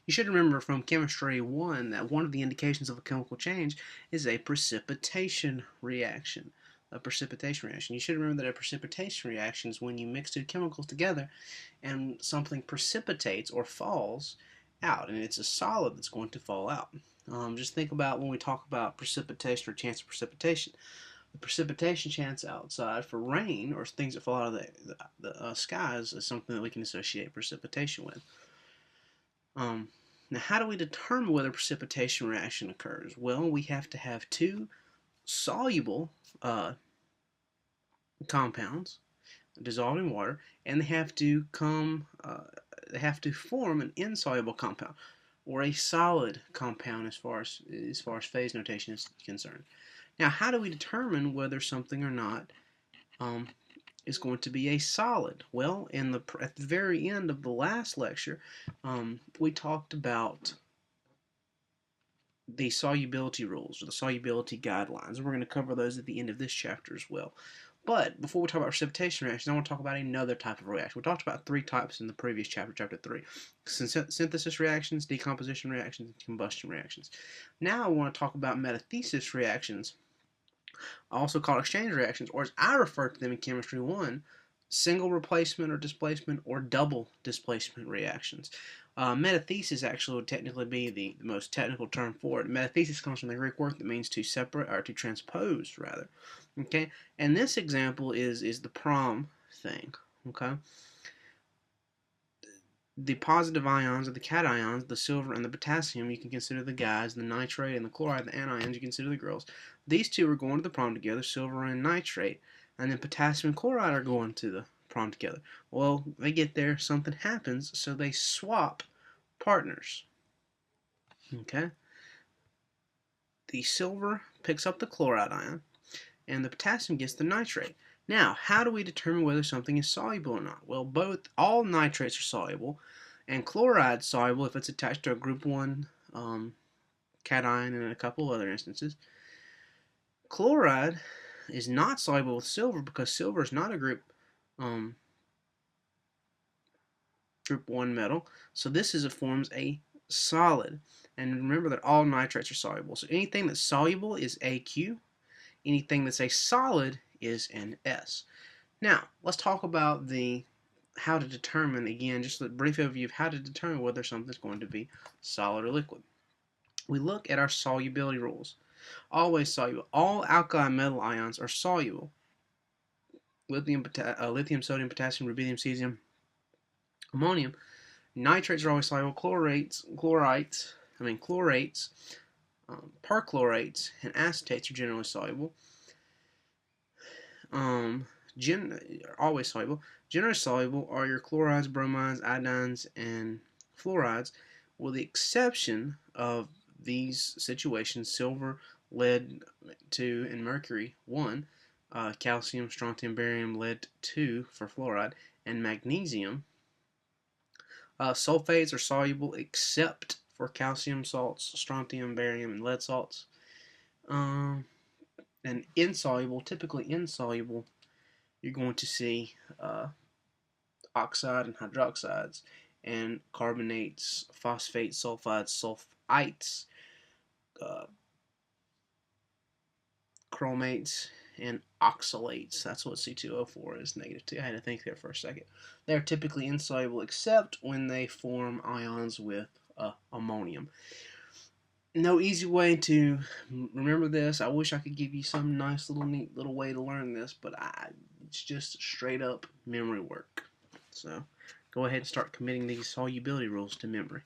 You should remember from Chemistry 1 that one of the indications of a chemical change is a precipitation reaction. A precipitation reaction. You should remember that a precipitation reaction is when you mix two chemicals together and something precipitates or falls out, and it's a solid that's going to fall out. Just think about when we talk about precipitation or chance of precipitation. The precipitation chance outside for rain or things that fall out of the skies is something that we can associate precipitation with. Now, how do we determine whether a precipitation reaction occurs? Well, we have to have two soluble compounds dissolved in water, and they have to form an insoluble compound or a solid compound as far as phase notation is concerned. Now, how do we determine whether something or not is going to be a solid? Well, at the very end of the last lecture, we talked about the solubility rules or the solubility guidelines. We're going to cover those at the end of this chapter as well. But before we talk about precipitation reactions, I want to talk about another type of reaction. We talked about three types in the previous chapter, chapter 3. Synthesis reactions, decomposition reactions, and combustion reactions. Now I want to talk about metathesis reactions, also called exchange reactions, or as I refer to them in Chemistry 1, single replacement or displacement or double displacement reactions. Metathesis actually would technically be the most technical term for it. Metathesis comes from the Greek word that means to separate or to transpose, rather. Okay, and this example is the prom thing. Okay, the positive ions are the cations, the silver and the potassium. You can consider the guys, the nitrate and the chloride, the anions. You consider the girls. These two are going to the prom together, silver and nitrate, and then potassium and chloride are going to the prom together. Well, they get there, something happens, so they swap partners. Okay, the silver picks up the chloride ion, and the potassium gets the nitrate. Now, how do we determine whether something is soluble or not? Well, all nitrates are soluble, and chloride is soluble if it's attached to a group 1 cation and in a couple other instances. Chloride is not soluble with silver because silver is not a group 1 metal, so forms a solid. And remember that all nitrates are soluble. So anything that's soluble is AQ. Anything that's a solid is an S. Now, let's talk about how to determine, again, just a brief overview of how to determine whether something's going to be solid or liquid. We look at our solubility rules. Always soluble. All alkali metal ions are soluble. Lithium, sodium, potassium, rubidium, cesium, ammonium. Nitrates are always soluble. Chlorates, perchlorates, and acetates are generally soluble. Always soluble. Generally soluble are your chlorides, bromides, iodines, and fluorides, with the exception of these situations: silver, lead 2, and mercury 1, calcium, strontium, barium, lead 2 for fluoride, and magnesium. Sulfates are soluble except for calcium salts, strontium, barium, and lead salts. And typically insoluble, you're going to see oxide and hydroxides, and carbonates, phosphates, sulfides, sulfites, chromates, and oxalates. That's what C2O4 is, -2. I had to think there for a second. They're typically insoluble except when they form ions with ammonium. No easy way to remember this. I wish I could give you some nice neat little way to learn this, but it's just straight up memory work. So go ahead and start committing these solubility rules to memory.